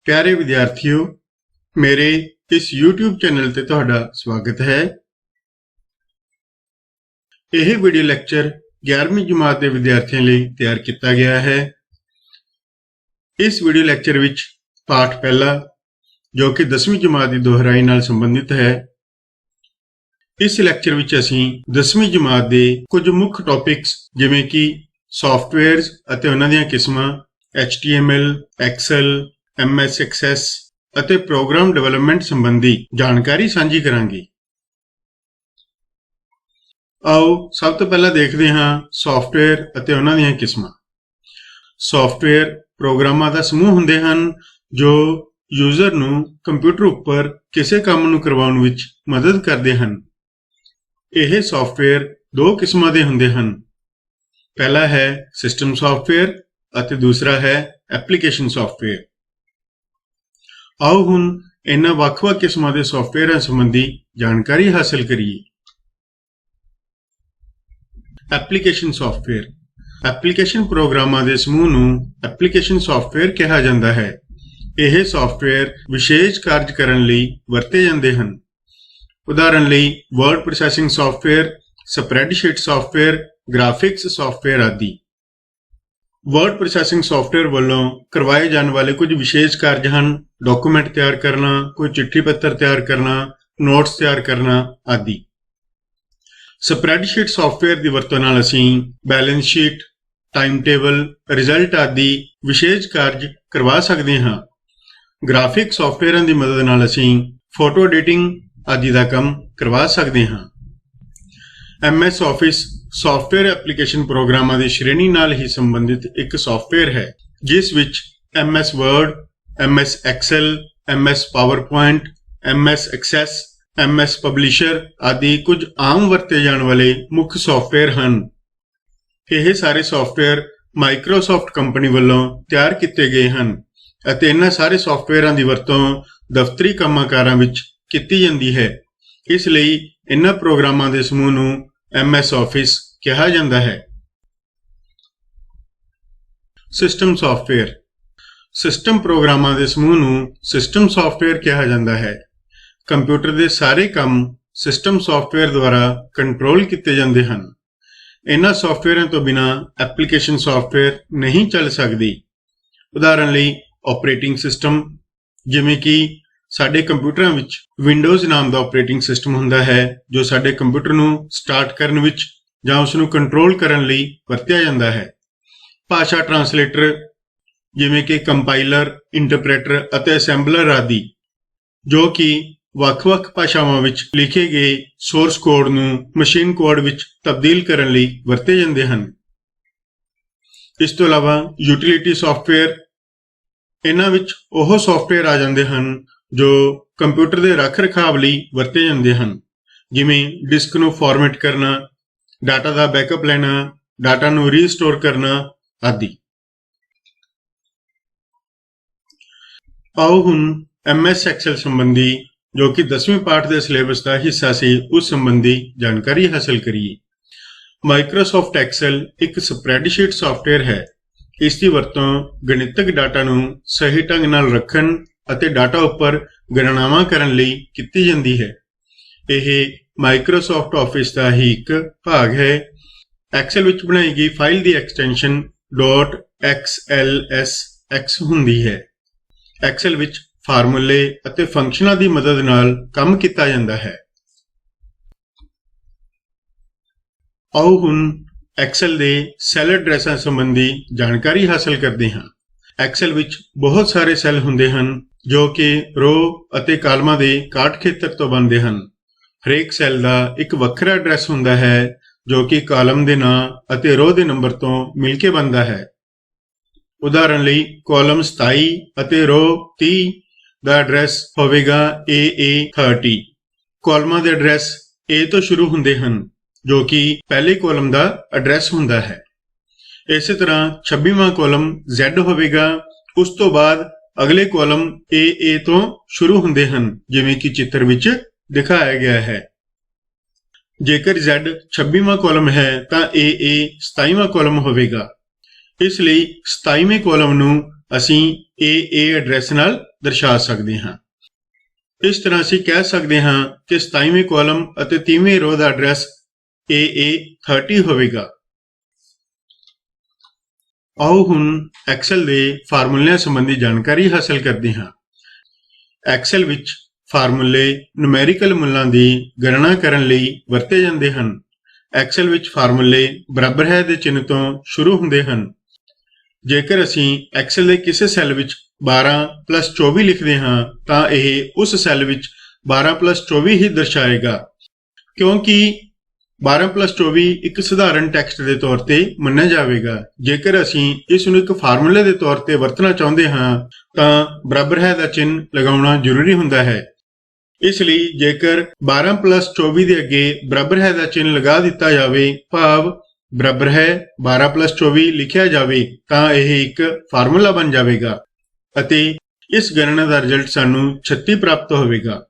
प्यारे विद्यार्थियों, मेरे इस YouTube चैनल ते तुहाडा स्वागत है। यह वीडियो लैक्चर 11वीं जमात के विद्यार्थियों लिए तैयार किया गया है। इस वीडियो लैक्चर विच पाठ पहला जो कि 10वीं जमात की दोहराई नाल संबंधित है। इस लैक्चर विच असीं 10वीं जमात के कुछ मुख्य टॉपिक्स जिवें कि सॉफ्टवेयर्स अते उन्हां दीयां किस्मां, HTML, एक्सेल, MS एक्सेस ਅਤੇ प्रोग्राम डेवलपमेंट संबंधी जानकारी साझी करांगे। आओ सब तो पहला देखते हाँ सॉफ्टवेयर ਅਤੇ उन्हां दीयां किस्मां। सॉफ्टवेयर प्रोग्रामां दा समूह हुंदे हन जो यूजर नूं कंप्यूटर उपर किसी काम नूं करवाउण विच मदद करदे हन। यह सॉफ्टवेयर दो किस्मां दे हुंदे हन। पहला है सिस्टम सॉफ्टवेयर ਅਤੇ दूसरा है एप्लीकेशन सॉफ्टवेयर। आओ हुण इन्हां ਵੱਖ-ਵੱਖ किस्मां दे सॉफ्टवेयरां संबंधी जानकारी हासिल करिए। एप्लीकेशन सॉफ्टवेयर एप्लीकेशन प्रोग्रामां दे समूह नूं एप्लीकेशन सॉफ्टवेयर कहा जाता है। यह सॉफ्टवेयर विशेष कार्य करन लई वरते जांदे हन। उदाहरण लई word processing software, spreadsheet software, graphics software आदि। वर्ड प्रोसैसिंग सॉफ्टवेयर वालों करवाए जाने वाले कुछ विशेष कार्य हैं। डॉक्यूमेंट तैयार करना, कोई चिट्ठी पत्र तैयार करना, नोट्स तैयार करना आदि। स्प्रैडशीट सॉफ्टवेयर की वरतों नाल असीं balance sheet, time table, result आदि विशेष कार्य करवा सकते हाँ। ग्राफिक सॉफ्टवेयर की मदद नाल असीं फोटो एडिटिंग आदि का काम करवा सकते हाँ। MS ऑफिस सॉफ्टवेयर एप्लीकेशन प्रोग्रामां की श्रेणी नाल ही संबंधित एक सॉफ्टवेयर है जिस विच MS Word, MS Excel, MS PowerPoint, MS Access, MS Publisher आदि कुछ आम वरते जाने वाले मुख्य सॉफ्टवेयर हैं। यह सारे सॉफ्टवेयर माइक्रोसॉफ्ट कंपनी वालों तैयार किए गए हैं अते इन्हां सारे सॉफ्टवेयरां दी वरतों दफ्तरी कामां-कारां विच कीती जांदी है। इसलिए इन्हां प्रोग्रामां दे समूह नूं MS ऑफिस कहा जाता है। सिस्टम सॉफ्टवेयर सिस्टम प्रोग्रामां दे समूह नूं सिस्टम सॉफ्टवेयर कहा जाता है। कंप्यूटर के सारे काम सिस्टम सॉफ्टवेयर द्वारा कंट्रोल किए जाते हैं। इन्हां सॉफ्टवेयरां तो बिना एप्लीकेशन सॉफ्टवेयर नहीं चल सकती। उदाहरण लई ऑपरेटिंग सिस्टम जिवें कि साडे कंप्यूटरां विच विंडोज़ नाम का ऑपरेटिंग सिस्टम हुंदा है जो साडे कंप्यूटर नूं स्टार्ट करन विच जां उस नूं कंट्रोल करन लई वरतिया जांदा है। भाषा ट्रांसलेटर जिवें कि कंपाइलर, इंटरप्रेटर अते असैंबलर आदि जो कि ਵੱਖ-ਵੱਖ भाषावां विच लिखे गए सोर्स कोड नूं मशीन कोड विच तब्दील करन लई वरते जांदे हन। इस तो इलावा यूटिलिटी सॉफ्टवेयर इन्हां विच ओह सॉफ्टवेयर आ जांदे हन जो कंप्यूटर के रख रखाव लई वरते जांदे हन, जिवें डिस्क नूं फॉर्मेट करना, डाटा का बैकअप लेना, डाटा नूं रीस्टोर करना आदि। आओ हुण MS एक्सेल संबंधी जो कि 10वीं पाठ के सिलेबस का हिस्सा सी उस संबंधी जानकारी हासिल करिए। माइक्रोसॉफ्ट एक्सेल एक स्प्रैडशीट सॉफ्टवेयर है। इसकी वरतों गणितक डाटा नूं सही ढंग नाल रखण ਅਤੇ डाटा उपर गणनावां करन लई कीती जांदी है। यह माइक्रोसॉफ्ट ऑफिस का ही एक भाग है। एक्सेल विच बनाई गई फाइल की एक्सटेंशन .xlsx हुंदी है। एक्सेल विच फार्मूले ਅਤੇ फंक्शनां की मदद नाल काम किया जाता है। आओ हुण एक्सेल के सैल एड्रैसां संबंधी जानकारी हासिल करते हैं। एक्सेल विच बहुत सारे सैल हुंदे हन जो कि रो ਅਤੇ ਕਾਲਮਾਂ ਦੇ ਕਾਟ ਖੇਤਰ ਤੋਂ ਬਣਦੇ ਹਨ। ਹਰੇਕ ਸੈੱਲ ਦਾ ਇੱਕ ਵੱਖਰਾ ਐਡਰੈਸ ਹੁੰਦਾ ਹੈ ਜੋ ਕਿ ਕਾਲਮ ਦੇ ਨਾਂ ਅਤੇ ਰੋ ਦੇ ਨੰਬਰ ਤੋਂ ਮਿਲ ਕੇ ਬਣਦਾ ਹੈ। ਉਦਾਹਰਨ ਲਈ ਕਾਲਮ 27 ਅਤੇ ਰੋ 30 ਦਾ ਐਡਰੈਸ ਹੋਵੇਗਾ AA30। ਕਾਲਮਾਂ ਦੇ ਐਡਰੈਸ A ਤੋਂ ਸ਼ੁਰੂ ਹੁੰਦੇ ਹਨ ਜੋ ਕਿ ਪਹਿਲੇ ਕਾਲਮ ਦਾ ਐਡਰੈਸ ਹੁੰਦਾ ਹੈ। ਇਸੇ ਤਰ੍ਹਾਂ 26ਵਾਂ ਕਾਲਮ Z ਹੋਵੇਗਾ। ਉਸ ਤੋਂ ਬਾਅਦ अगले कॉलम AA तो शुरू होंदे हन जिवें कि चित्र विच दिखाया गया है। जेकर Z 26वां कॉलम है तो AA 27वां कॉलम होवेगा। इसलिए 27वें कॉलम नूं असीं AA एड्रैस नाल ਦਰਸਾ ਸਕਦੇ ਹਾਂ। ਇਸ ਤਰ੍ਹਾਂ ਅਸੀਂ ਕਹਿ ਸਕਦੇ ਹਾਂ ਕਿ 27ਵੇਂ ਕਾਲਮ ਅਤੇ 30ਵੇਂ ਰੋ ਦਾ ਐਡਰੈਸ AA30 ਹੋਵੇਗਾ। ਆਓ ਹੁਣ ਐਕਸਲ ਦੇ ਫਾਰਮੂਲਿਆਂ ਸੰਬੰਧੀ ਜਾਣਕਾਰੀ ਹਾਸਲ ਕਰਦੇ ਹਾਂ। ਐਕਸਲ ਵਿੱਚ ਫਾਰਮੂਲੇ ਨੂਮੈਰੀਕਲ ਮੁੱਲਾਂ ਦੀ ਗਣਨਾ ਕਰਨ ਲਈ ਵਰਤੇ ਜਾਂਦੇ ਹਨ। ਐਕਸਲ ਵਿੱਚ ਫਾਰਮੂਲੇ ਬਰਾਬਰ ਹੈ ਦੇ ਚਿੰਨ੍ਹ ਤੋਂ ਸ਼ੁਰੂ ਹੁੰਦੇ ਹਨ। ਜੇਕਰ ਅਸੀਂ ਐਕਸਲ ਦੇ ਕਿਸੇ ਸੈੱਲ ਵਿੱਚ 12+24 ਲਿਖਦੇ ਹਾਂ ਤਾਂ ਇਹ ਉਸ ਸੈੱਲ ਵਿੱਚ 12+24 ਹੀ ਦਰਸਾਏਗਾ, ਕਿਉਂਕਿ 12+24 ਇੱਕ ਸਧਾਰਨ ਟੈਕਸਟ ਦੇ ਤੌਰ ਤੇ ਮੰਨਿਆ ਜਾਵੇਗਾ। ਜੇਕਰ ਅਸੀਂ ਇਸ ਨੂੰ ਇੱਕ ਫਾਰਮੂਲੇ ਦੇ ਤੌਰ ਤੇ ਵਰਤਣਾ ਚਾਹੁੰਦੇ ਹਾਂ ਤਾਂ ਬਰਾਬਰ ਹੈ ਦਾ ਚਿੰਨ੍ਹ ਲਗਾਉਣਾ ਜ਼ਰੂਰੀ ਹੁੰਦਾ ਹੈ। ਇਸ ਲਈ ਜੇਕਰ 12+24 ਦੇ ਅੱਗੇ ਬਰਾਬਰ ਹੈ ਦਾ ਚਿੰਨ੍ਹ ਲਗਾ ਦਿੱਤਾ ਜਾਵੇ, ਭਾਵ ਬਰਾਬਰ ਹੈ 12+24 ਲਿਖਿਆ ਜਾਵੇ, ਤਾਂ ਇਹ ਇੱਕ ਫਾਰਮੂਲਾ ਬਣ ਜਾਵੇਗਾ ਅਤੇ ਇਸ ਗਣਨਾ ਦਾ ਰਿਜ਼ਲਟ ਸਾਨੂੰ 36 ਪ੍ਰਾਪਤ ਹੋਵੇਗਾ।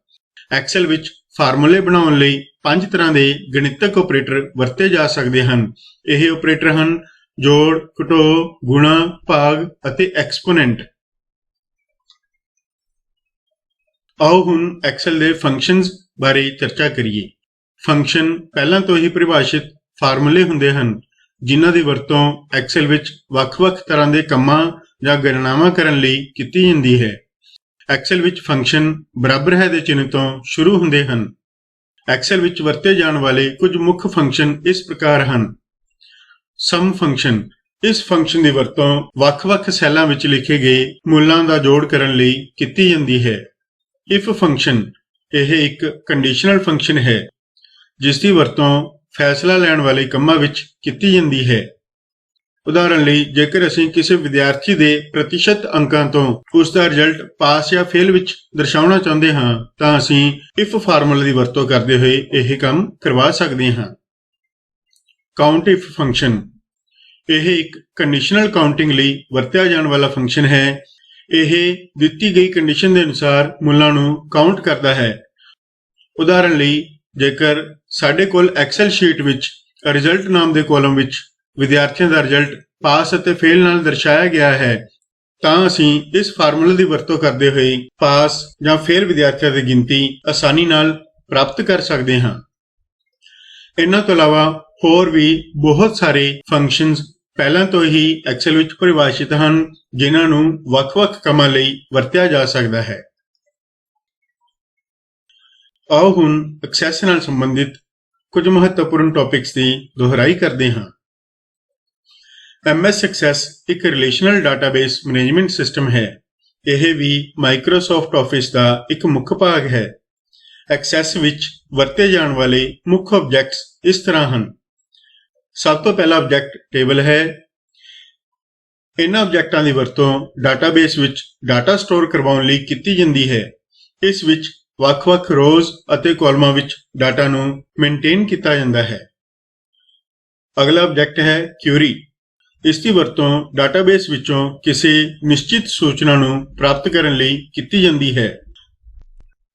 ਐਕਸਲ ਵਿੱਚ ਫਾਰਮੂਲੇ ਬਣਾਉਣ ਲਈ 5 ਤਰ੍ਹਾਂ ਦੇ ਗਣਿਤਕ ਆਪਰੇਟਰ ਵਰਤੇ ਜਾ ਸਕਦੇ ਹਨ। ਇਹ ਆਪਰੇਟਰ ਹਨ ਜੋੜ, ਘਟਾਓ, ਗੁਣਾ, ਭਾਗ ਅਤੇ ਐਕਸਪੋਨੈਂਟ। ਆਓ ਹੁਣ ਐਕਸਲ ਦੇ ਫੰਕਸ਼ਨਸ ਬਾਰੇ ਚਰਚਾ ਕਰੀਏ। ਫੰਕਸ਼ਨ ਪਹਿਲਾਂ ਤੋਂ ਹੀ ਪਰਿਭਾਸ਼ਿਤ ਫਾਰਮੂਲੇ ਹੁੰਦੇ ਹਨ ਜਿਨ੍ਹਾਂ ਦੀ ਵਰਤੋਂ ਐਕਸਲ ਵਿੱਚ ਵੱਖ-ਵੱਖ ਤਰ੍ਹਾਂ ਦੇ ਕੰਮਾਂ ਜਾਂ ਗਣਨਾਵਾਂ ਕਰਨ ਲਈ ਕੀਤੀ ਜਾਂਦੀ ਹੈ। ਐਕਸਲ ਵਿੱਚ ਫੰਕਸ਼ਨ ਬਰਾਬਰ ਹੈ ਦੇ ਚਿੰਨ੍ਹ ਤੋਂ ਸ਼ੁਰੂ ਹੁੰਦੇ ਹਨ। ਐਕਸਲ ਵਿੱਚ ਵਰਤੇ ਜਾਣ ਵਾਲੇ ਕੁਝ ਮੁੱਖ ਫੰਕਸ਼ਨ ਇਸ ਪ੍ਰਕਾਰ ਹਨ। ਸਮ ਫੰਕਸ਼ਨ, ਇਸ ਫੰਕਸ਼ਨ ਦੀ ਵਰਤੋਂ ਵੱਖ-ਵੱਖ ਸੈੱਲਾਂ ਵਿੱਚ ਲਿਖੇ ਗਏ ਮੁੱਲਾਂ ਦਾ ਜੋੜ ਕਰਨ ਲਈ ਕੀਤੀ ਜਾਂਦੀ ਹੈ। ਇਫ ਫੰਕਸ਼ਨ, ਇਹ ਇੱਕ ਕੰਡੀਸ਼ਨਲ ਫੰਕਸ਼ਨ ਹੈ ਜਿਸ ਦੀ ਵਰਤੋਂ ਫੈਸਲਾ ਲੈਣ ਵਾਲੇ ਕੰਮਾਂ ਵਿੱਚ ਕੀਤੀ ਜਾਂਦੀ ਹੈ। ਉਦਾਹਰਨ ਲਈ, ਜੇਕਰ ਅਸੀਂ ਕਿਸੇ ਵਿਦਿਆਰਥੀ ਦੇ ਪ੍ਰਤੀਸ਼ਤ ਅੰਕਾਂ ਤੋਂ ਉਸ ਦਾ ਰਿਜ਼ਲਟ ਪਾਸ ਜਾਂ ਫੇਲ ਵਿੱਚ ਦਰਸਾਉਣਾ ਚਾਹੁੰਦੇ ਹਾਂ ਤਾਂ ਅਸੀਂ ਇਫ ਫਾਰਮੂਲੇ ਦੀ ਵਰਤੋਂ ਕਰਦੇ ਹੋਏ ਇਹ ਕੰਮ ਕਰਵਾ ਸਕਦੇ ਹਾਂ। ਕਾਊਂਟ ਇਫ ਫੰਕਸ਼ਨ, ਇਹ ਇੱਕ ਕੰਡੀਸ਼ਨਲ ਕਾਊਂਟਿੰਗ ਲਈ ਵਰਤਿਆ ਜਾਣ ਵਾਲਾ ਫੰਕਸ਼ਨ ਹੈ। ਇਹ ਦਿੱਤੀ ਗਈ ਕੰਡੀਸ਼ਨ ਦੇ ਅਨੁਸਾਰ ਮੁੱਲਾਂ ਨੂੰ ਕਾਊਂਟ ਕਰਦਾ ਹੈ। ਉਦਾਹਰਨ ਲਈ, ਜੇਕਰ ਸਾਡੇ ਕੋਲ ਐਕਸਲ ਸ਼ੀਟ ਵਿੱਚ ਰਿਜ਼ਲਟ ਨਾਮ ਦੇ ਕਾਲਮ ਵਿੱਚ ਵਿਦਿਆਰਥੀਆਂ ਦਾ ਰਿਜ਼ਲਟ ਪਾਸ ਅਤੇ ਫੇਲ ਨਾਲ ਦਰਸਾਇਆ ਗਿਆ ਹੈ ਤਾਂ ਅਸੀਂ ਇਸ ਫਾਰਮੂਲੇ ਦੀ ਵਰਤੋਂ ਕਰਦੇ ਹੋਏ ਪਾਸ ਜਾਂ ਫੇਲ ਵਿਦਿਆਰਥੀਆਂ ਦੀ ਗਿਣਤੀ ਆਸਾਨੀ ਨਾਲ ਪ੍ਰਾਪਤ ਕਰ ਸਕਦੇ ਹਾਂ। ਇਹਨਾਂ ਤੋਂ ਇਲਾਵਾ ਹੋਰ ਵੀ ਬਹੁਤ ਸਾਰੇ ਫੰਕਸ਼ਨਸ ਪਹਿਲਾਂ ਤੋਂ ਹੀ ਐਕਸਲ ਵਿੱਚ ਪਰਿਭਾਸ਼ਿਤ ਹਨ ਜਿਨ੍ਹਾਂ ਨੂੰ ਵੱਖ-ਵੱਖ ਕੰਮਾਂ ਲਈ ਵਰਤਿਆ ਜਾ ਸਕਦਾ ਹੈ। ਆਓ ਹੁਣ ਐਕਸੈਸ ਨਾਲ ਸੰਬੰਧਿਤ ਕੁਝ ਮਹੱਤਵਪੂਰਨ ਟੌਪਿਕਸ ਦੀ ਦੁਹਰਾਈ ਕਰਦੇ ਹਾਂ। MS ਐਕਸੈਸ ਇੱਕ ਰਿਲੇਸ਼ਨਲ ਡਾਟਾਬੇਸ ਮੈਨੇਜਮੈਂਟ ਸਿਸਟਮ ਹੈ। ਇਹ ਵੀ ਮਾਈਕਰੋਸਾਫਟ ਆਫਿਸ ਦਾ ਇੱਕ ਮੁੱਖ ਭਾਗ ਹੈ। ਐਕਸੈਸ ਵਿੱਚ ਵਰਤੇ ਜਾਣ ਵਾਲੇ ਮੁੱਖ ਆਬਜੈਕਟਸ ਇਸ ਤਰ੍ਹਾਂ ਹਨ। ਸਭ ਤੋਂ ਪਹਿਲਾ ਆਬਜੈਕਟ ਟੇਬਲ ਹੈ। ਇਹਨਾਂ ਆਬਜੈਕਟਾਂ ਦੀ ਵਰਤੋਂ ਡਾਟਾਬੇਸ ਵਿੱਚ ਡਾਟਾ ਸਟੋਰ ਕਰਵਾਉਣ ਲਈ ਕੀਤੀ ਜਾਂਦੀ ਹੈ। ਇਸ ਵਿੱਚ ਵੱਖ-ਵੱਖ ਰੋਜ਼ ਅਤੇ ਕਾਲਮਾਂ ਵਿੱਚ ਡਾਟਾ ਨੂੰ ਮੇਨਟੇਨ ਕੀਤਾ ਜਾਂਦਾ ਹੈ। ਅਗਲਾ ਆਬਜੈਕਟ ਹੈ ਕਿਊਰੀ। ਇਸ ਦੀ ਵਰਤੋਂ ਡਾਟਾਬੇਸ ਵਿੱਚੋਂ ਕਿਸੇ ਨਿਸ਼ਚਿਤ ਸੂਚਨਾ ਨੂੰ ਪ੍ਰਾਪਤ ਕਰਨ ਲਈ ਕੀਤੀ ਜਾਂਦੀ ਹੈ।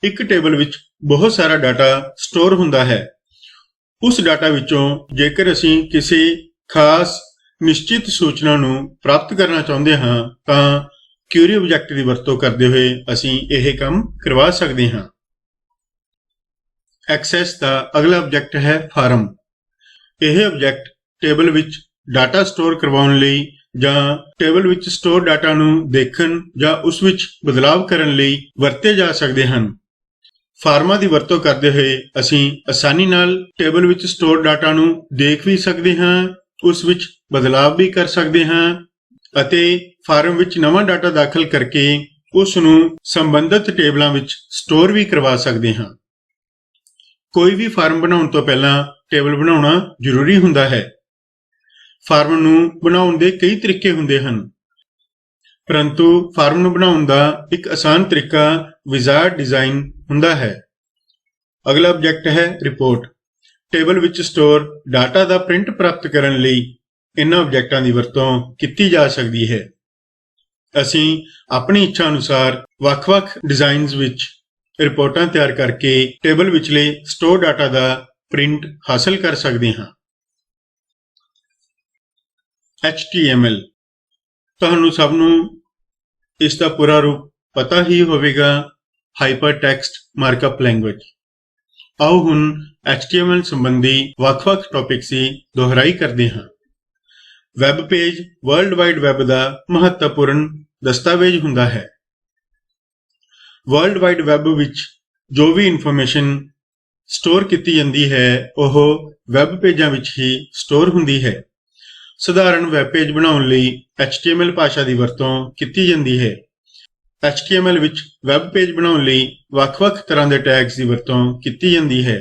ਇੱਕ ਟੇਬਲ ਵਿੱਚ ਬਹੁਤ ਸਾਰਾ ਡਾਟਾ ਸਟੋਰ ਹੁੰਦਾ ਹੈ। ਉਸ ਡਾਟਾ ਵਿੱਚੋਂ ਜੇਕਰ ਅਸੀਂ ਕਿਸੇ ਖਾਸ ਨਿਸ਼ਚਿਤ ਸੂਚਨਾ ਨੂੰ ਪ੍ਰਾਪਤ ਕਰਨਾ ਚਾਹੁੰਦੇ ਹਾਂ ਤਾਂ ਕਿਊਰੀ ਆਬਜੈਕਟ ਦੀ ਵਰਤੋਂ ਕਰਦੇ ਹੋਏ ਅਸੀਂ ਇਹ ਕੰਮ ਕਰਵਾ ਸਕਦੇ ਹਾਂ। ਐਕਸੈਸ ਦਾ ਅਗਲਾ ਆਬਜੈਕਟ ਹੈ ਫਾਰਮ। ਇਹ ਆਬਜੈਕਟ ਟੇਬਲ ਵਿੱਚ ਡਾਟਾ ਸਟੋਰ ਕਰਵਾਉਣ ਲਈ ਜਾਂ ਟੇਬਲ ਵਿੱਚ ਸਟੋਰ ਡਾਟਾ ਨੂੰ ਦੇਖਣ ਜਾਂ ਉਸ ਵਿੱਚ ਬਦਲਾਵ ਕਰਨ ਲਈ ਵਰਤੇ ਜਾ ਸਕਦੇ ਹਨ। ਫਾਰਮਾਂ ਦੀ ਵਰਤੋਂ ਕਰਦੇ ਹੋਏ ਅਸੀਂ ਆਸਾਨੀ ਨਾਲ ਟੇਬਲ ਵਿੱਚ ਸਟੋਰ ਡਾਟਾ ਨੂੰ ਦੇਖ ਵੀ ਸਕਦੇ ਹਾਂ, ਉਸ ਵਿੱਚ ਬਦਲਾਵ ਵੀ ਕਰ ਸਕਦੇ ਹਾਂ ਅਤੇ ਫਾਰਮ ਵਿੱਚ ਨਵਾਂ ਡਾਟਾ ਦਾਖਲ ਕਰਕੇ ਉਸ ਨੂੰ ਸੰਬੰਧਿਤ ਟੇਬਲਾਂ ਵਿੱਚ ਸਟੋਰ ਵੀ ਕਰਵਾ ਸਕਦੇ ਹਾਂ। ਕੋਈ ਵੀ ਫਾਰਮ ਬਣਾਉਣ ਤੋਂ ਪਹਿਲਾਂ ਟੇਬਲ ਬਣਾਉਣਾ ਜ਼ਰੂਰੀ ਹੁੰਦਾ ਹੈ। ਫਾਰਮ ਨੂੰ ਬਣਾਉਣ ਦੇ ਕਈ ਤਰੀਕੇ ਹੁੰਦੇ ਹਨ, ਪਰੰਤੂ ਫਾਰਮ ਨੂੰ ਬਣਾਉਣ ਦਾ ਇੱਕ ਆਸਾਨ ਤਰੀਕਾ ਵਿਜ਼ਾਰਡ ਡਿਜ਼ਾਈਨ ਹੁੰਦਾ ਹੈ। ਅਗਲਾ ਆਬਜੈਕਟ ਹੈ ਰਿਪੋਰਟ। ਟੇਬਲ ਵਿੱਚ ਸਟੋਰ ਡਾਟਾ ਦਾ ਪ੍ਰਿੰਟ ਪ੍ਰਾਪਤ ਕਰਨ ਲਈ ਇਹਨਾਂ ਆਬਜੈਕਟਾਂ ਦੀ ਵਰਤੋਂ ਕੀਤੀ ਜਾ ਸਕਦੀ ਹੈ। ਅਸੀਂ ਆਪਣੀ ਇੱਛਾ ਅਨੁਸਾਰ ਵੱਖ-ਵੱਖ ਡਿਜ਼ਾਈਨਸ ਵਿੱਚ ਰਿਪੋਰਟਾਂ ਤਿਆਰ ਕਰਕੇ ਟੇਬਲ ਵਿਚਲੇ ਸਟੋਰ ਡਾਟਾ ਦਾ ਪ੍ਰਿੰਟ ਹਾਸਲ ਕਰ ਸਕਦੇ ਹਾਂ। HTML, ਤੁਹਾਨੂੰ ਸਭ ਨੂੰ ਇਸ ਦਾ ਪੂਰਾ ਰੂਪ ਪਤਾ ਹੀ ਹੋਵੇਗਾ ਹਾਈਪਰਟੈਕਸਟ ਮਾਰਕਅਪ ਲੈਂਗੁਏਜ। ਆਓ ਹੁਣ HTML ਸੰਬੰਧੀ ਵੱਖ-ਵੱਖ ਟੌਪਿਕਸ ਦੀ ਦੁਹਰਾਈ ਕਰਦੇ ਹਾਂ। Web page world wide web ਦਾ ਮਹੱਤਵਪੂਰਨ ਦਸਤਾਵੇਜ਼ ਹੁੰਦਾ ਹੈ। ਵਰਲਡ ਵਾਈਡ ਵੈਬ ਵਿੱਚ ਜੋ ਵੀ ਇਨਫੋਰਮੇਸ਼ਨ ਸਟੋਰ ਕੀਤੀ ਜਾਂਦੀ ਹੈ ਉਹ ਵੈਬ ਪੇਜਾਂ ਵਿੱਚ ਹੀ ਸਟੋਰ ਹੁੰਦੀ ਹੈ। ਸਧਾਰਨ ਵੈਬ ਪੇਜ ਬਣਾਉਣ ਲਈ HTML ਭਾਸ਼ਾ ਦੀ ਵਰਤੋਂ ਕੀਤੀ ਜਾਂਦੀ ਹੈ। HTML ਵਿੱਚ ਵੈਬ ਪੇਜ ਬਣਾਉਣ ਲਈ ਵੱਖ-ਵੱਖ ਤਰ੍ਹਾਂ ਦੇ ਟੈਗਸ ਦੀ ਵਰਤੋਂ ਕੀਤੀ ਜਾਂਦੀ ਹੈ।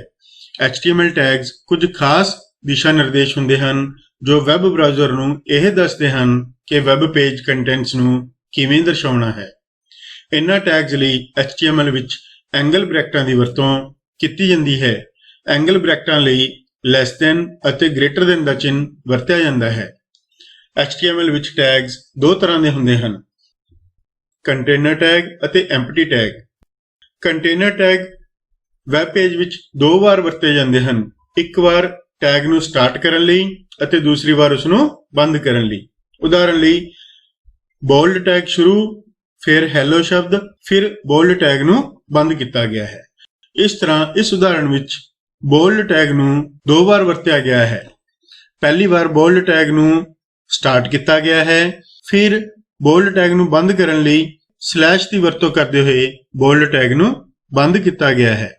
HTML ਟੈਗਸ ਕੁਝ ਖਾਸ ਦਿਸ਼ਾ ਨਿਰਦੇਸ਼ ਹੁੰਦੇ ਹਨ ਜੋ ਵੈਬ ਬ੍ਰਾਊਜ਼ਰ ਨੂੰ ਇਹ ਦੱਸਦੇ ਹਨ ਕਿ ਵੈਬ ਪੇਜ ਕੰਟੈਂਟਸ ਨੂੰ ਕਿਵੇਂ ਦਰਸਾਉਣਾ ਹੈ। ਇਹਨਾਂ ਟੈਗਸ ਲਈ HTML ਵਿੱਚ ਐਂਗਲ ਬ੍ਰੈਕਟਾਂ ਦੀ ਵਰਤੋਂ ਕੀਤੀ ਜਾਂਦੀ ਹੈ। ਐਂਗਲ ਬ੍ਰੈਕਟਾਂ ਲਈ ਲੈਸ ਦੈਨ ਅਤੇ ਗ੍ਰੇਟਰ ਦੈਨ ਦਾ ਚਿੰਨ੍ਹ ਵਰਤਿਆ ਜਾਂਦਾ ਹੈ। HTML ਵਿੱਚ ਟੈਗਸ ਦੋ ਤਰ੍ਹਾਂ ਦੇ ਹੁੰਦੇ ਹਨ, ਕੰਟੇਨਰ ਟੈਗ ਅਤੇ empty tag. Container tag web page ਵਿੱਚ ਦੋ ਵਾਰ ਵਰਤੇ ਜਾਂਦੇ ਹਨ, ਇੱਕ ਵਾਰ ਟੈਗ ਨੂੰ ਸਟਾਰਟ ਕਰਨ ਲਈ ਅਤੇ ਦੂਸਰੀ ਵਾਰ ਉਸ ਨੂੰ ਬੰਦ ਕਰਨ ਲਈ। ਉਦਾਹਰਣ ਲਈ ਬੋਲਡ ਟੈਗ ਸ਼ੁਰੂ, ਫਿਰ ਹੈਲੋ ਸ਼ਬਦ, ਫਿਰ ਬੋਲਡ ਟੈਗ ਨੂੰ ਬੰਦ ਕੀਤਾ ਗਿਆ ਹੈ। ਇਸ ਤਰ੍ਹਾਂ ਇਸ ਉਦਾਹਰਣ ਵਿੱਚ ਬੋਲਡ ਟੈਗ ਨੂੰ ਦੋ ਵਾਰ ਵਰਤਿਆ ਗਿਆ ਹੈ। ਪਹਿਲੀ ਵਾਰ ਬੋਲਡ ਟੈਗ ਨੂੰ ਸਟਾਰਟ ਕੀਤਾ ਗਿਆ ਹੈ, ਫਿਰ ਬੋਲਡ ਟੈਗ ਨੂੰ ਬੰਦ ਕਰਨ ਲਈ ਸਲੈਸ਼ ਦੀ ਵਰਤੋਂ ਕਰਦੇ ਹੋਏ ਬੋਲਡ ਟੈਗ ਨੂੰ ਬੰਦ ਕੀਤਾ ਗਿਆ ਹੈ।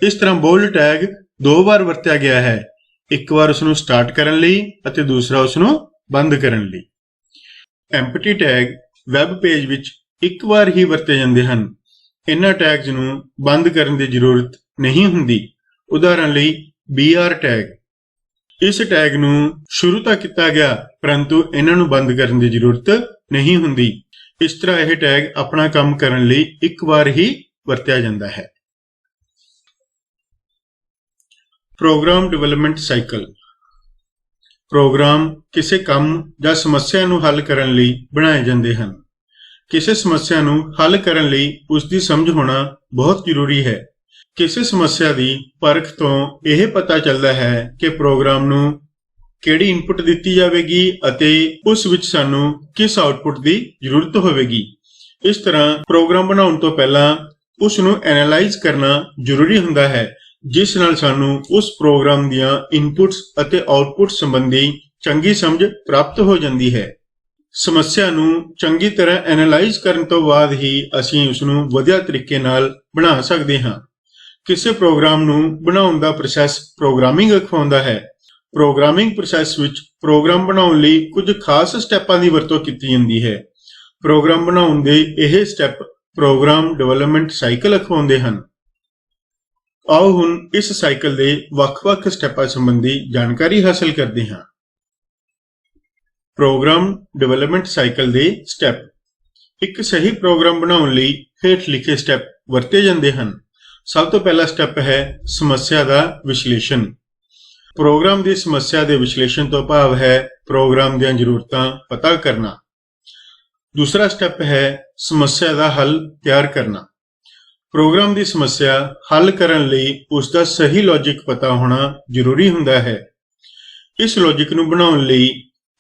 ਇਸ ਤਰ੍ਹਾਂ ਬੋਲਡ ਟੈਗ ਦੋ ਵਾਰ ਵਰਤਿਆ ਗਿਆ ਹੈ, ਇੱਕ ਵਾਰ ਉਸ ਨੂੰ ਸਟਾਰਟ ਕਰਨ ਲਈ ਅਤੇ ਦੂਸਰਾ ਉਸ ਨੂੰ ਬੰਦ ਕਰਨ ਲਈ। ਐਮਪਟੀ ਟੈਗ ਵੈਬ ਪੇਜ ਵਿੱਚ ਇੱਕ ਵਾਰ ਹੀ ਵਰਤੇ ਜਾਂਦੇ ਹਨ। ਇਹਨਾਂ ਟੈਗਸ ਨੂੰ ਬੰਦ ਕਰਨ ਦੀ ਜ਼ਰੂਰਤ ਨਹੀਂ ਹੁੰਦੀ। ਉਦਾਹਰਣ ਲਈ BR ਟੈਗ, ਇਸ ਟੈਗ ਨੂੰ ਸ਼ੁਰੂ ਤਾਂ ਕੀਤਾ ਗਿਆ ਪਰੰਤੂ ਇਹਨਾਂ ਨੂੰ ਬੰਦ ਕਰਨ ਦੀ ਜ਼ਰੂਰਤ ਨਹੀਂ ਹੁੰਦੀ। ਇਸ ਤਰ੍ਹਾਂ ਇਹ ਟੈਗ ਆਪਣਾ ਕੰਮ ਕਰਨ ਲਈ ਇੱਕ ਵਾਰ ਹੀ ਵਰਤਿਆ ਜਾਂਦਾ ਹੈ। Programme development cycle. ਪ੍ਰੋਗਰਾਮ ਕਿਸੇ ਕੰਮ ਜਾਂ ਸਮੱਸਿਆ ਨੂੰ ਹੱਲ ਕਰਨ ਲਈ ਬਣਾਏ ਜਾਂਦੇ ਹਨ। ਕਿਸੇ ਸਮੱਸਿਆ ਨੂੰ ਹੱਲ ਕਰਨ ਲਈ ਉਸ ਦੀ ਸਮਝ ਹੋਣਾ ਬਹੁਤ ਜ਼ਰੂਰੀ ਹੈ। ਕਿਸੇ ਸਮੱਸਿਆ ਦੀ ਪਰਖ ਤੋਂ ਇਹ ਪਤਾ ਚੱਲਦਾ ਹੈ ਕਿ ਪ੍ਰੋਗਰਾਮ ਨੂੰ ਕਿਹੜੀ ਇਨਪੁਟ ਦਿੱਤੀ ਜਾਵੇਗੀ ਅਤੇ ਉਸ ਵਿੱਚ ਸਾਨੂੰ ਕਿਸ ਆਉਟਪੁੱਟ ਦੀ ਜ਼ਰੂਰਤ ਹੋਵੇਗੀ। ਇਸ ਤਰ੍ਹਾਂ ਪ੍ਰੋਗਰਾਮ ਬਣਾਉਣ ਤੋਂ ਪਹਿਲਾਂ ਉਸ ਨੂੰ ਐਨਾਲਾਈਜ਼ ਕਰਨਾ ਜ਼ਰੂਰੀ ਹੁੰਦਾ ਹੈ, ਜਿਸ ਨਾਲ ਸਾਨੂੰ ਉਸ ਪ੍ਰੋਗਰਾਮ ਦੀਆਂ ਇਨਪੁਟਸ ਅਤੇ ਆਉਟਪੁੱਟਸ ਸੰਬੰਧੀ ਚੰਗੀ ਸਮਝ ਪ੍ਰਾਪਤ ਹੋ ਜਾਂਦੀ ਹੈ। ਸਮੱਸਿਆ ਨੂੰ ਚੰਗੀ ਤਰ੍ਹਾਂ ਐਨਾਲਾਈਜ਼ ਕਰਨ ਤੋਂ ਬਾਅਦ ਹੀ ਅਸੀਂ ਉਸ ਨੂੰ ਵਧੀਆ ਤਰੀਕੇ ਨਾਲ ਬਣਾ ਸਕਦੇ ਹਾਂ। ਕਿਸੇ ਪ੍ਰੋਗਰਾਮ ਨੂੰ ਬਣਾਉਣ ਦਾ ਪ੍ਰੋਸੈਸ ਪ੍ਰੋਗਰਾਮਿੰਗ ਅਖਵਾਉਂਦਾ ਹੈ। ਪ੍ਰੋਗਰਾਮਿੰਗ ਪ੍ਰੋਸੈਸ ਵਿੱਚ ਪ੍ਰੋਗਰਾਮ ਬਣਾਉਣ ਲਈ ਕੁਝ ਖਾਸ ਸਟੈਪਾਂ ਦੀ ਵਰਤੋਂ ਕੀਤੀ ਜਾਂਦੀ ਹੈ। ਪ੍ਰੋਗਰਾਮ ਬਣਾਉਣ ਦੇ ਇਹ ਸਟੈਪ ਪ੍ਰੋਗਰਾਮ ਡਿਵੈਲਪਮੈਂਟ ਸਾਈਕਲ ਅਖਵਾਉਂਦੇ ਹਨ। ਆਓ ਹੁਣ ਇਸ ਸਾਈਕਲ ਦੇ ਵੱਖ-ਵੱਖ ਸਟੈਪਾਂ ਸੰਬੰਧੀ ਜਾਣਕਾਰੀ ਹਾਸਲ ਕਰਦੇ ਹਾਂ। ਪ੍ਰੋਗਰਾਮ ਡਿਵੈਲਪਮੈਂਟ ਸਾਈਕਲ ਦੇ ਸਟੈਪ। ਇੱਕ ਸਹੀ ਪ੍ਰੋਗਰਾਮ ਬਣਾਉਣ ਲਈ ਹੇਠ ਲਿਖੇ ਸਟੈਪ ਵਰਤੇ ਜਾਂਦੇ ਹਨ। ਸਭ ਤੋਂ ਪਹਿਲਾ ਸਟੈਪ ਹੈ ਸਮੱਸਿਆ ਦਾ ਵਿਸ਼ਲੇਸ਼ਣ। ਪ੍ਰੋਗਰਾਮ ਦੀ ਸਮੱਸਿਆ ਦੇ ਵਿਸ਼ਲੇਸ਼ਣ ਤੋਂ ਭਾਵ ਹੈ ਪ੍ਰੋਗਰਾਮ ਦੀਆਂ ਜ਼ਰੂਰਤਾਂ ਪਤਾ ਕਰਨਾ। ਦੂਸਰਾ ਸਟੈਪ ਹੈ ਸਮੱਸਿਆ ਦਾ ਹੱਲ ਤਿਆਰ ਕਰਨਾ। ਪ੍ਰੋਗਰਾਮ ਦੀ ਸਮੱਸਿਆ ਹੱਲ ਕਰਨ ਲਈ ਉਸ ਦਾ ਸਹੀ ਲੌਜਿਕ ਪਤਾ ਹੋਣਾ ਜ਼ਰੂਰੀ ਹੁੰਦਾ ਹੈ। ਇਸ ਲੌਜਿਕ ਨੂੰ ਬਣਾਉਣ ਲਈ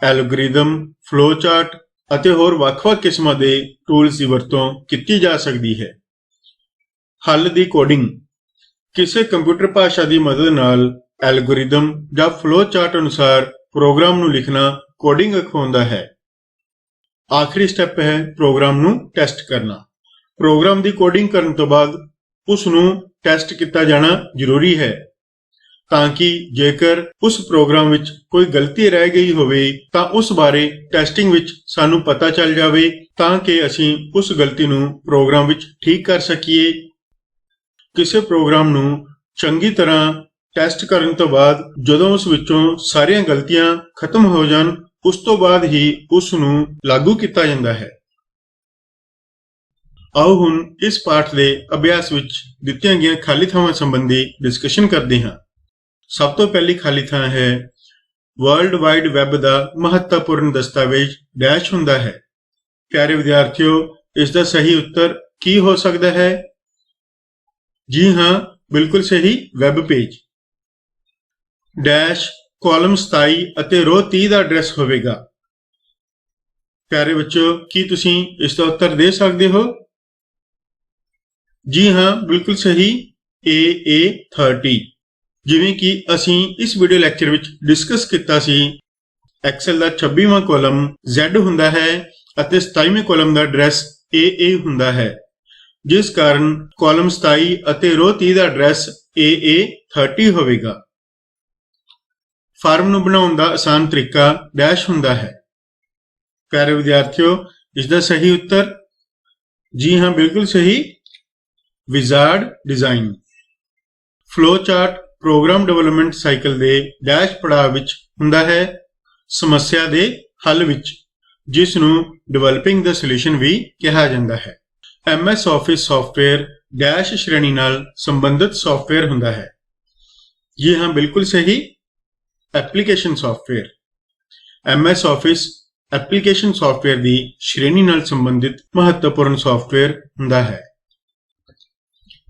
ਐਲਗੋਰਿਦਮ, ਫਲੋ ਚਾਰਟ ਅਤੇ ਹੋਰ ਵੱਖ-ਵੱਖ ਕਿਸਮਾਂ ਦੇ ਟੂਲਸ ਦੀ ਵਰਤੋਂ ਕੀਤੀ ਜਾ ਸਕਦੀ ਹੈ। ਹੱਲ ਦੀ ਕੋਡਿੰਗ। ਕਿਸੇ ਕੰਪਿਊਟਰ ਭਾਸ਼ਾ ਦੀ ਮਦਦ ਨਾਲ ਐਲਗੋਰਿਦਮ ਜਾਂ ਫਲੋ ਚਾਰਟ ਅਨੁਸਾਰ ਪ੍ਰੋਗਰਾਮ ਨੂੰ ਲਿਖਣਾ ਕੋਡਿੰਗ ਅਖਵਾਉਂਦਾ ਹੈ। ਆਖਰੀ ਸਟੈਪ ਹੈ ਪ੍ਰੋਗਰਾਮ ਨੂੰ ਟੈਸਟ ਕਰਨਾ। ਪ੍ਰੋਗਰਾਮ ਦੀ ਕੋਡਿੰਗ ਕਰਨ ਤੋਂ ਬਾਅਦ ਉਸ ਨੂੰ ਟੈਸਟ ਕੀਤਾ ਜਾਣਾ ਜ਼ਰੂਰੀ ਹੈ ਤਾਂ ਕਿ ਜੇਕਰ ਉਸ ਪ੍ਰੋਗਰਾਮ ਵਿੱਚ ਕੋਈ ਗਲਤੀ ਰਹਿ ਗਈ ਹੋਵੇ ਤਾਂ ਉਸ ਬਾਰੇ ਟੈਸਟਿੰਗ ਵਿੱਚ ਸਾਨੂੰ ਪਤਾ ਚੱਲ ਜਾਵੇ ਤਾਂ ਕਿ ਅਸੀਂ ਉਸ ਗਲਤੀ ਨੂੰ ਪ੍ਰੋਗਰਾਮ ਵਿੱਚ ਠੀਕ ਕਰ ਸਕੀਏ। ਕਿਸੇ ਪ੍ਰੋਗਰਾਮ ਨੂੰ ਚੰਗੀ ਤਰ੍ਹਾਂ ਟੈਸਟ ਕਰਨ ਤੋਂ ਬਾਅਦ ਜਦੋਂ ਉਸ ਵਿੱਚੋਂ ਸਾਰੀਆਂ ਗਲਤੀਆਂ ਖਤਮ ਹੋ ਜਾਣ ਉਸ ਤੋਂ ਬਾਅਦ ਹੀ ਉਸ ਨੂੰ ਲਾਗੂ ਕੀਤਾ ਜਾਂਦਾ ਹੈ। ਆਓ ਹੁਣ ਇਸ ਪਾਠ ਦੇ ਅਭਿਆਸ ਵਿੱਚ ਦਿੱਤੀਆਂ ਗਈਆਂ ਖਾਲੀ ਥਾਵਾਂ ਸੰਬੰਧੀ ਡਿਸਕਸ਼ਨ ਕਰਦੇ ਹਾਂ। ਸਭ ਤੋਂ ਪਹਿਲੀ ਖਾਲੀ ਥਾਂ ਹੈ ਵਰਲਡ ਵਾਈਡ ਵੈਬ ਦਾ ਮਹੱਤਵਪੂਰਨ ਦਸਤਾਵੇਜ਼ ਡੈਸ਼ ਹੁੰਦਾ ਹੈ। ਪਿਆਰੇ ਵਿਦਿਆਰਥੀਓ, ਇਸ ਦਾ ਸਹੀ ਉੱਤਰ ਕੀ ਹੋ ਸਕਦਾ ਹੈ? ਜੀ ਹਾਂ, ਬਿਲਕੁਲ ਸਹੀ, ਵੈਬ ਪੇਜ। ਡੈਸ਼ ਕਾਲਮ 27 ਅਤੇ ਰੋ 30 ਦਾ ਐਡਰੈਸ ਹੋਵੇਗਾ। प्यारे बच्चों, की तुसीं इसका उत्तर दे सकते हो? जी हाँ, बिल्कुल सही, AA30। जिवें कि असीं इस वीडियो लैक्चर विच डिस्कस कीता सी, एक्सेल दा 26वां कॉलम Z हुंदा है अते 27वें कॉलम दा एड्रैस AA हुंदा है, जिस कारण कॉलम 27 अते रो 30 दा एड्रैस AA30 होवेगा। फार्म नूं बनाउण दा आसान तरीका डैश हुंदा है। प्यारे विद्यार्थियों, इसका सही उत्तर जी हाँ, बिल्कुल सही, wizard design. Flow chart program development cycle दे डैश पड़ाव विच हुंदा है, समस्या दे हल विच, जिस नूं डिवेलपिंग द सॉल्यूशन भी कहा जाता है। MS ऑफिस सॉफ्टवेयर डैश श्रेणी नाल संबंधित सॉफ्टवेयर हुंदा है। जी हाँ, बिल्कुल सही, application software. MS office application software की श्रेणी नाल संबंधित महत्वपूर्ण सॉफ्टवेयर हुंदा है।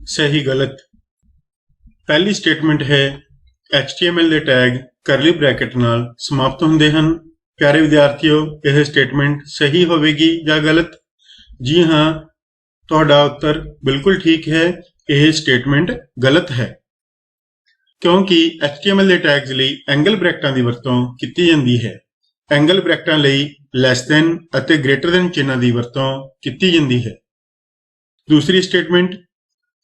सही गलत। पहली स्टेटमेंट है HTML दे टैग करली ब्रैकेट नाल समाप्त हुंदे हन। प्यारे विद्यार्थियों, यह स्टेटमेंट सही होवेगी या गलत? जी हाँ, तुहाडा उत्तर बिल्कुल ठीक है, यह स्टेटमेंट गलत है, क्योंकि HTML दे टैग्स लई एंगल ब्रैकेटां दी वरतों कीती जांदी है। एंगल ब्रैकेटां लई लैस दैन अते ग्रेटर दैन चिन्हां दी वरतों कीती जांदी है। दूसरी स्टेटमेंट,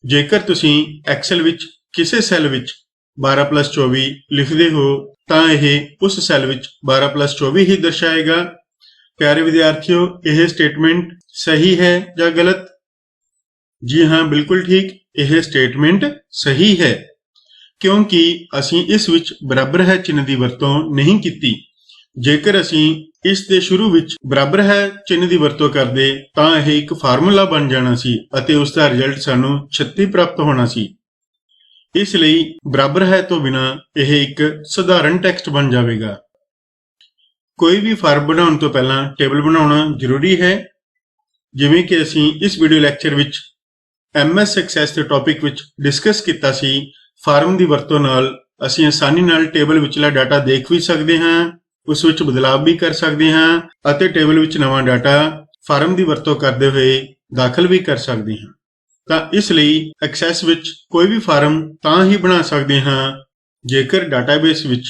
जेकर तुसीं एक्सेल विच किसी सैल विच 12+24 लिखदे हो तां यह उस सैल विच 12+24 ही दर्शाएगा। प्यारे विद्यार्थियों, यह स्टेटमेंट सही है या गलत? जी हाँ, बिल्कुल ठीक, यह स्टेटमेंट सही है, क्योंकि असीं इस विच बराबर है चिन्ह की वरतों नहीं कीती। जेकर असीं इस दे शुरू विच बराबर है चिन्ह की वरतों करदे तां यह एक फार्मूला बन जाना सी अते उसका रिजल्ट सानूं 36 प्राप्त होना सी। इसलिए बराबर है तो बिना यह एक साधारण टैक्सट बन जाएगा। कोई भी फार्म बनाउण तो पहला टेबल बनाउणा जरूरी है। जिवें कि असीं इस वीडियो लैक्चर विच MS एक्सैस के टॉपिक विच डिस्कस कीता सी, फार्म की वरतों नाल असीं आसानी नाल टेबल विचला डाटा देख भी सकते हैं, उस विच बदलाव भी कर सकते हैं अते टेबल विच नवां डाटा फार्म की वरतों करते हुए दाखिल भी कर सकते हैं। तां इसलिए एक्सैस विच कोई भी फार्म तां ही बना सकते हैं जेकर डाटाबेस विच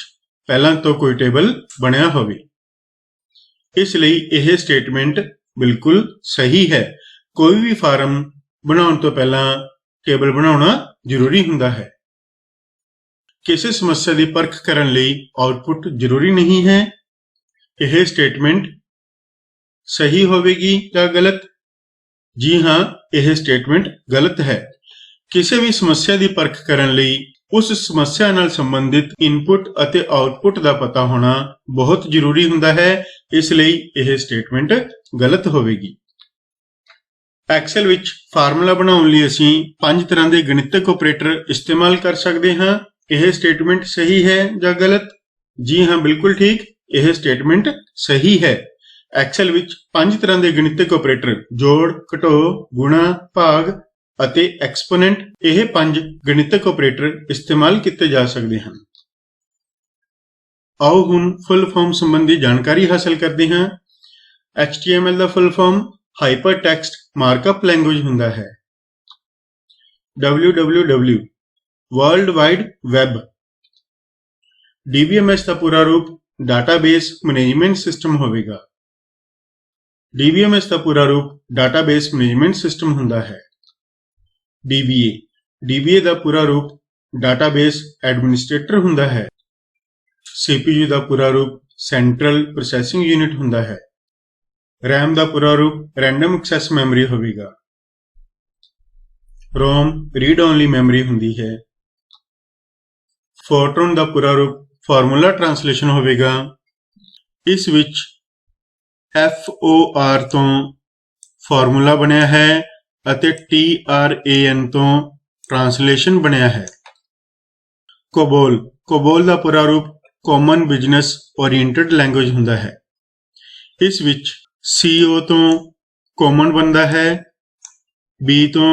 पहलां तो कोई टेबल बनिया होवे। इसलिए यह स्टेटमेंट बिल्कुल सही है। कोई भी फार्म बनाउण तो पहला टेबल बनाउणा जरूरी हुंदा है। किसी समस्या की परख करने लई आउटपुट जरूरी नहीं है। यह स्टेटमेंट सही होवेगी या गलत? जी हाँ, यह स्टेटमेंट गलत है। किसी भी समस्या की परख करने लई उस समस्या नाल संबंधित इनपुट अते आउटपुट का पता होना बहुत जरूरी हुंदा है, इसलिए यह स्टेटमेंट गलत होवेगी। एक्सेल विच फार्मूला बनाउण लई असीं 5 तरह के गणितक ऑपरेटर इस्तेमाल कर सकते हैं। यह स्टेटमेंट सही है या गलत? जी हाँ, बिल्कुल ठीक, यह स्टेटमेंट सही है। एक्सेल विच 5 तरह के गणितक ऑपरेटर जोड़, घटो, गुणा, भाग अते एक्सपोनेंट, यह 5 गणितक ऑपरेटर इस्तेमाल किए जा सकते हैं। आओ हुण फुल फॉर्म संबंधी जानकारी हासिल करते हैं। HTML का full form hyper text markup language हुंदा है। WWW world wide web. DBMS का पूरा रूप डाटाबेस मैनेजमेंट सिस्टम होवेगा। DBMS का पूरा रूप डाटाबेस मैनेजमेंट सिस्टम हुंदा है। DBA का पूरा रूप डाटाबेस एडमिनिस्ट्रेटर हुंदा है। CPU का पूरा रूप सेंट्रल प्रोसैसिंग यूनिट हुंदा है। RAM का पूरा रूप रैंडम एक्सैस मैमरी होवेगा। ROM रीड ओनली मैमरी हुंदी है। फोर्ट्रॉन का पूरा रूप फार्मूला ट्रांसलेशन होवेगा। इस विच FOR तो फार्मूला बनया है अते TRAN तो ट्रांसलेशन बनया है। कोबोल का पूरा रूप कॉमन बिजनेस ओरिएंटेड लैंग्वेज हुंदा है। इस विच CO तो कॉमन बनता है, B तो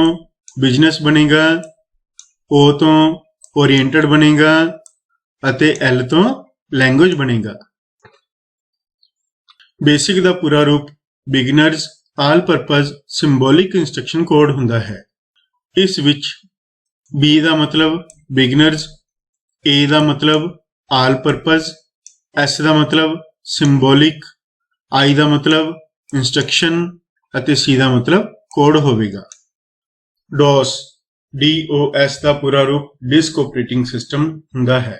बिजनेस बनेगा, O तो ओरिएंटेड बनेगा अते L तो लैंग्वेज बनेगा। बेसिक का पूरा रूप ਬਿਗਨਰਸ ਆਲ ਪਰਪਸ ਸਿੰਬੋਲਿਕ ਇੰਸਟਰਕਸ਼ਨ ਕੋਡ ਹੁੰਦਾ ਹੈ। ਇਸ ਵਿੱਚ B ਦਾ ਮਤਲਬ ਬਿਗਨਰਸ, A ਦਾ ਮਤਲਬ ਆਲ ਪਰਪਸ, S ਦਾ ਮਤਲਬ ਸਿੰਬੋਲਿਕ, I ਦਾ ਮਤਲਬ ਇੰਸਟਰਕਸ਼ਨ ਅਤੇ C ਦਾ ਮਤਲਬ ਕੋਡ ਹੋਵੇਗਾ। DOS DOS ਦਾ ਪੂਰਾ ਰੂਪ ਡਿਸਕ ਆਪਰੇਟਿੰਗ ਸਿਸਟਮ ਹੁੰਦਾ ਹੈ।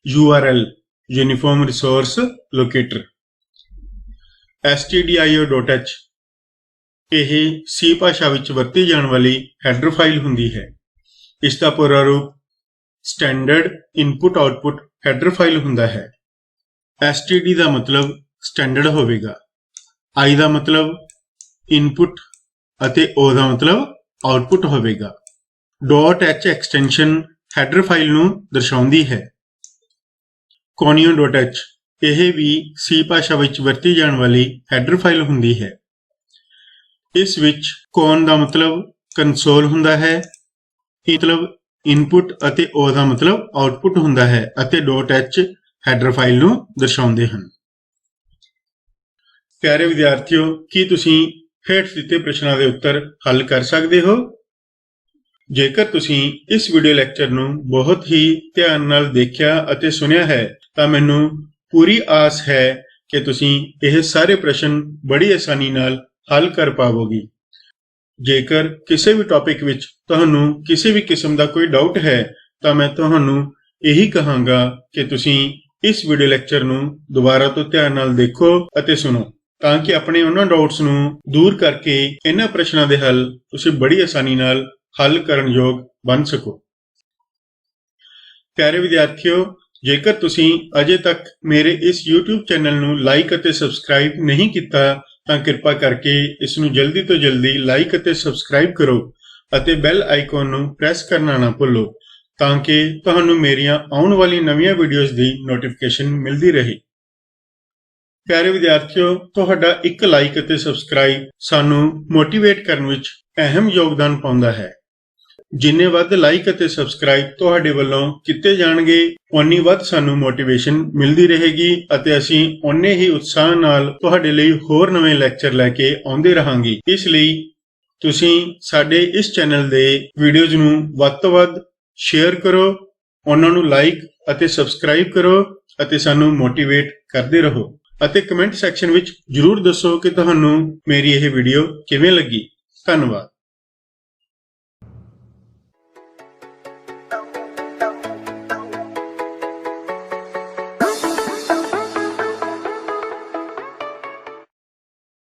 URL uniform resource locator. stdio.h ਇਹ C ਭਾਸ਼ਾ ਵਿੱਚ ਵਰਤੀ ਜਾਣ ਵਾਲੀ ਹੈਡਰ ਫਾਈਲ ਹੁੰਦੀ ਹੈ। ਇਸ ਦਾ ਪੂਰਾ ਰੂਪ standard input output header file ਹੁੰਦਾ ਹੈ। std ਦਾ ਮਤਲਬ ਸਟੈਂਡਰਡ ਹੋਵੇਗਾ, I ਦਾ ਮਤਲਬ ਇਨਪੁਟ ਅਤੇ O ਦਾ ਮਤਲਬ ਆਉਟਪੁੱਟ ਹੋਵੇਗਾ। .h ਐਕਸਟੈਂਸ਼ਨ ਹੈਡਰ ਫਾਈਲ ਨੂੰ ਦਰਸਾਉਂਦੀ ਹੈ। conio.h ਇਹ ਵੀ C ਭਾਸ਼ਾ ਵਿੱਚ ਵਰਤੀ ਜਾਣ ਵਾਲੀ ਹੈਡਰ ਫਾਈਲ ਹੁੰਦੀ ਹੈ। ਇਸ ਵਿੱਚ con ਦਾ ਮਤਲਬ ਕੰਸੋਲ ਹੁੰਦਾ ਹੈ, ਮਤਲਬ ਇਨਪੁਟ ਅਤੇ O ਦਾ ਮਤਲਬ ਆਉਟਪੁੱਟ ਹੁੰਦਾ ਹੈ ਅਤੇ .h ਹੈਡਰ ਫਾਈਲ ਨੂੰ ਦਰਸਾਉਂਦੇ ਹਨ। ਪਿਆਰੇ ਵਿਦਿਆਰਥੀਓ, ਕੀ ਤੁਸੀਂ ਹੇਠ ਦਿੱਤੇ ਪ੍ਰਸ਼ਨਾਂ ਦੇ ਉੱਤਰ ਹੱਲ ਕਰ ਸਕਦੇ ਹੋ? ਜੇਕਰ ਤੁਸੀਂ ਇਸ ਵੀਡੀਓ ਲੈਕਚਰ ਨੂੰ ਬਹੁਤ ਹੀ ਧਿਆਨ ਨਾਲ ਦੇਖਿਆ ਅਤੇ ਸੁਣਿਆ ਹੈ ਤਾਂ ਮੈਨੂੰ ਪੂਰੀ ਆਸ ਹੈ ਕਿ ਤੁਸੀਂ ਇਹ ਸਾਰੇ ਪ੍ਰਸ਼ਨ ਬੜੀ ਆਸਾਨੀ ਨਾਲ ਹੱਲ ਕਰ ਪਾਵੋਗੇ। ਜੇਕਰ ਕਿਸੇ ਵੀ ਟੌਪਿਕ ਵਿੱਚ ਤੁਹਾਨੂੰ ਕਿਸੇ ਵੀ ਕਿਸਮ ਦਾ ਕੋਈ ਡਾਊਟ ਹੈ ਤਾਂ ਮੈਂ ਤੁਹਾਨੂੰ ਇਹੀ ਕਹਾਂਗਾ ਕਿ ਤੁਸੀਂ ਇਸ ਵੀਡੀਓ ਲੈਕਚਰ ਨੂੰ ਦੁਬਾਰਾ ਤੋਂ ਧਿਆਨ ਨਾਲ ਦੇਖੋ ਅਤੇ ਸੁਣੋ ਤਾਂ ਕਿ ਆਪਣੇ ਉਹਨਾਂ ਡਾਊਟਸ ਨੂੰ ਦੂਰ ਕਰਕੇ ਇਹਨਾਂ ਪ੍ਰਸ਼ਨਾਂ ਦੇ ਹੱਲ ਤੁਸੀਂ ਬੜੀ ਆਸਾਨੀ ਨਾਲ ਹੱਲ ਕਰਨ ਯੋਗ ਬਣ ਸਕੋ। ਪਿਆਰੇ ਵਿਦਿਆਰਥੀਓ, ਜੇਕਰ ਤੁਸੀਂ ਅਜੇ ਤੱਕ ਮੇਰੇ ਇਸ YouTube ਚੈਨਲ ਨੂੰ ਲਾਈਕ ਅਤੇ ਸਬਸਕ੍ਰਾਈਬ ਨਹੀਂ ਕੀਤਾ ਤਾਂ ਕਿਰਪਾ ਕਰਕੇ ਇਸ ਨੂੰ ਜਲਦੀ ਤੋਂ ਜਲਦੀ ਲਾਈਕ ਅਤੇ ਸਬਸਕ੍ਰਾਈਬ ਕਰੋ ਅਤੇ ਬੈਲ ਆਈਕਨ ਨੂੰ ਪ੍ਰੈਸ ਕਰਨਾ ਨਾ ਭੁੱਲੋ ਤਾਂ ਕਿ ਤੁਹਾਨੂੰ ਮੇਰੀਆਂ ਆਉਣ ਵਾਲੀਆਂ ਨਵੀਆਂ ਵੀਡੀਓਜ਼ ਦੀ ਨੋਟੀਫਿਕੇਸ਼ਨ ਮਿਲਦੀ ਰਹੇ। ਪਿਆਰੇ ਵਿਦਿਆਰਥੀਓ, ਤੁਹਾਡਾ ਇੱਕ ਲਾਈਕ ਅਤੇ ਸਬਸਕ੍ਰਾਈਬ ਸਾਨੂੰ ਮੋਟੀਵੇਟ ਕਰਨ ਵਿੱਚ ਅਹਿਮ ਯੋਗਦਾਨ ਪਾਉਂਦਾ ਹੈ। ਜਿੰਨੇ ਵੱਧ ਲਾਈਕ ਅਤੇ ਸਬਸਕ੍ਰਾਈਬ ਤੁਹਾਡੇ ਵੱਲੋਂ ਕੀਤੇ ਜਾਣਗੇ ਉਨੀ ਵੱਧ ਸਾਨੂੰ ਮੋਟੀਵੇਸ਼ਨ ਮਿਲਦੀ ਰਹੇਗੀ ਅਤੇ ਅਸੀਂ ਉਨੇ ਹੀ ਉਤਸ਼ਾਹ ਨਾਲ ਤੁਹਾਡੇ ਲਈ ਹੋਰ ਨਵੇਂ ਲੈਕਚਰ ਲੈ ਕੇ ਆਉਂਦੇ ਰਹਾਂਗੇ। ਇਸ ਲਈ ਤੁਸੀਂ ਸਾਡੇ ਇਸ ਚੈਨਲ ਦੇ ਵੀਡੀਓਜ਼ ਨੂੰ ਵੱਧ ਤੋਂ ਵੱਧ ਸ਼ੇਅਰ ਕਰੋ, ਉਹਨਾਂ ਨੂੰ ਲਾਈਕ ਅਤੇ ਸਬਸਕ੍ਰਾਈਬ ਕਰੋ ਅਤੇ ਸਾਨੂੰ ਮੋਟੀਵੇਟ ਕਰਦੇ ਰਹੋ ਅਤੇ ਕਮੈਂਟ ਸੈਕਸ਼ਨ ਵਿੱਚ ਜ਼ਰੂਰ ਦੱਸੋ ਕਿ ਤੁਹਾਨੂੰ ਮੇਰੀ ਇਹ ਵੀਡੀਓ ਕਿਵੇਂ ਲੱਗੀ। ਧੰਨਵਾਦ।